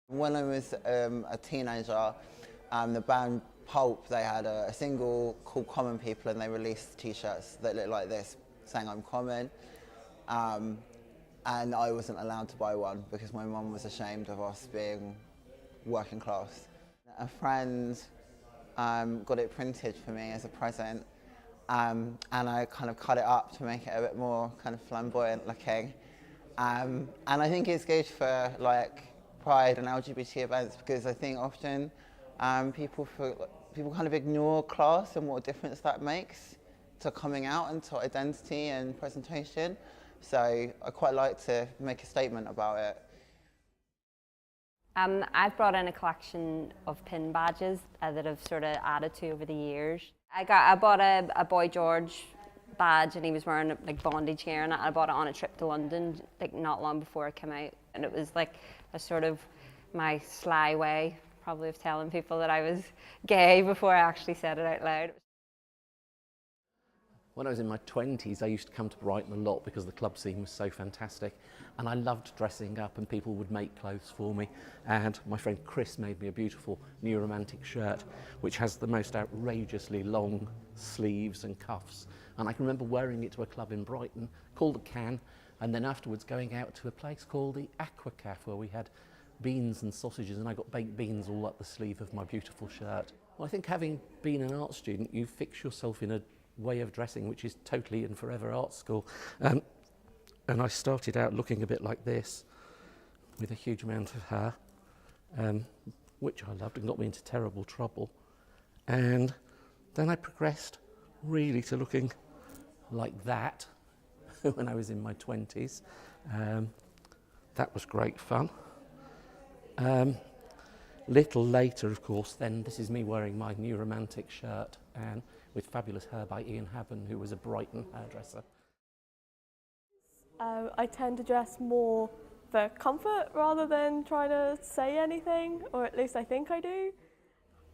When I was a teenager, the band Pulp, they had a single called Common People, and they released t-shirts that looked like this, saying I'm common. And I wasn't allowed to buy one because my mum was ashamed of us being working class. A friend got it printed for me as a present, and I kind of cut it up to make it a bit more kind of flamboyant looking. And I think it's good for like Pride and LGBT events, because I think often people kind of ignore class and what difference that makes to coming out and to identity and presentation. So I quite like to make a statement about it. I've brought in a collection of pin badges that I've sort of added to over the years. I bought a Boy George badge, and he was wearing like bondage gear, and I bought it on a trip to London like not long before I came out, and it was like a sort of my sly way probably of telling people that I was gay before I actually said it out loud. When I was in my 20s, I used to come to Brighton a lot because the club scene was so fantastic, and I loved dressing up, and people would make clothes for me. And my friend Chris made me a beautiful New Romantic shirt which has the most outrageously long sleeves and cuffs, and I can remember wearing it to a club in Brighton called the Can, and then afterwards going out to a place called the Aqua Caf where we had beans and sausages, and I got baked beans all up the sleeve of my beautiful shirt. Well, I think having been an art student, you fix yourself in a way of dressing which is totally and forever art school. And I started out looking a bit like this, with a huge amount of hair, which I loved and got me into terrible trouble. And then I progressed really to looking like that when I was in my 20s. That was great fun. Little later, of course, then this is me wearing my New Romantic shirt and with fabulous hair by Ian Habban, who was a Brighton hairdresser. I tend to dress more for comfort rather than trying to say anything, or at least I think I do.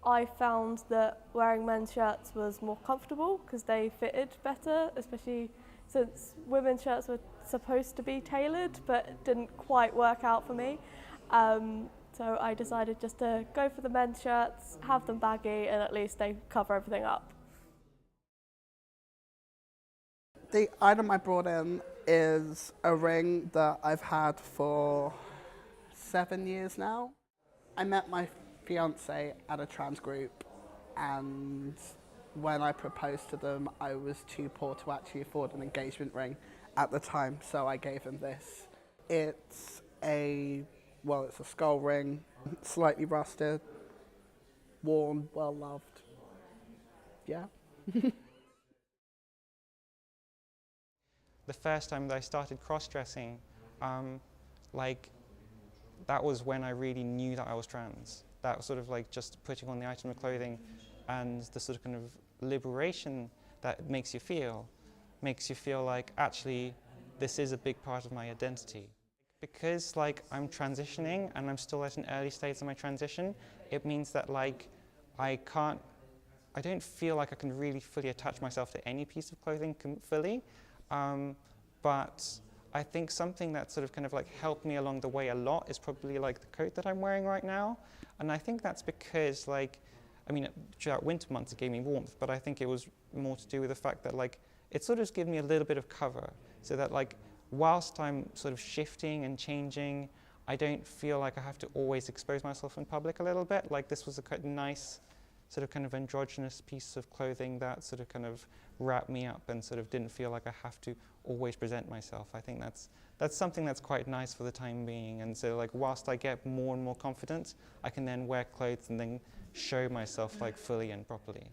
I found that wearing men's shirts was more comfortable because they fitted better, especially since women's shirts were supposed to be tailored but it didn't quite work out for me. So I decided just to go for the men's shirts, have them baggy, and at least they cover everything up. The item I brought in is a ring that I've had for 7 years now. I met my fiance at a trans group, and when I proposed to them, I was too poor to actually afford an engagement ring at the time, so I gave him this. It's a skull ring, slightly rusted, worn, well loved. Yeah. The first time that I started cross-dressing, that was when I really knew that I was trans. That was sort of like just putting on the item of clothing and the sort of kind of liberation that makes you feel like actually this is a big part of my identity. Because like I'm transitioning and I'm still at an early stage of my transition, it means that like I don't feel like I can really fully attach myself to any piece of clothing fully. But I think something that sort of kind of like helped me along the way a lot is probably like the coat that I'm wearing right now. And I think that's because like, I mean, throughout winter months it gave me warmth, but I think it was more to do with the fact that like, it sort of gives me a little bit of cover so that like, whilst I'm sort of shifting and changing, I don't feel like I have to always expose myself in public a little bit. Like this was a nice sort of kind of androgynous piece of clothing that sort of kind of wrapped me up and sort of didn't feel like I have to always present myself. I think that's something that's quite nice for the time being. And so like whilst I get more and more confident, I can then wear clothes and then show myself like fully and properly.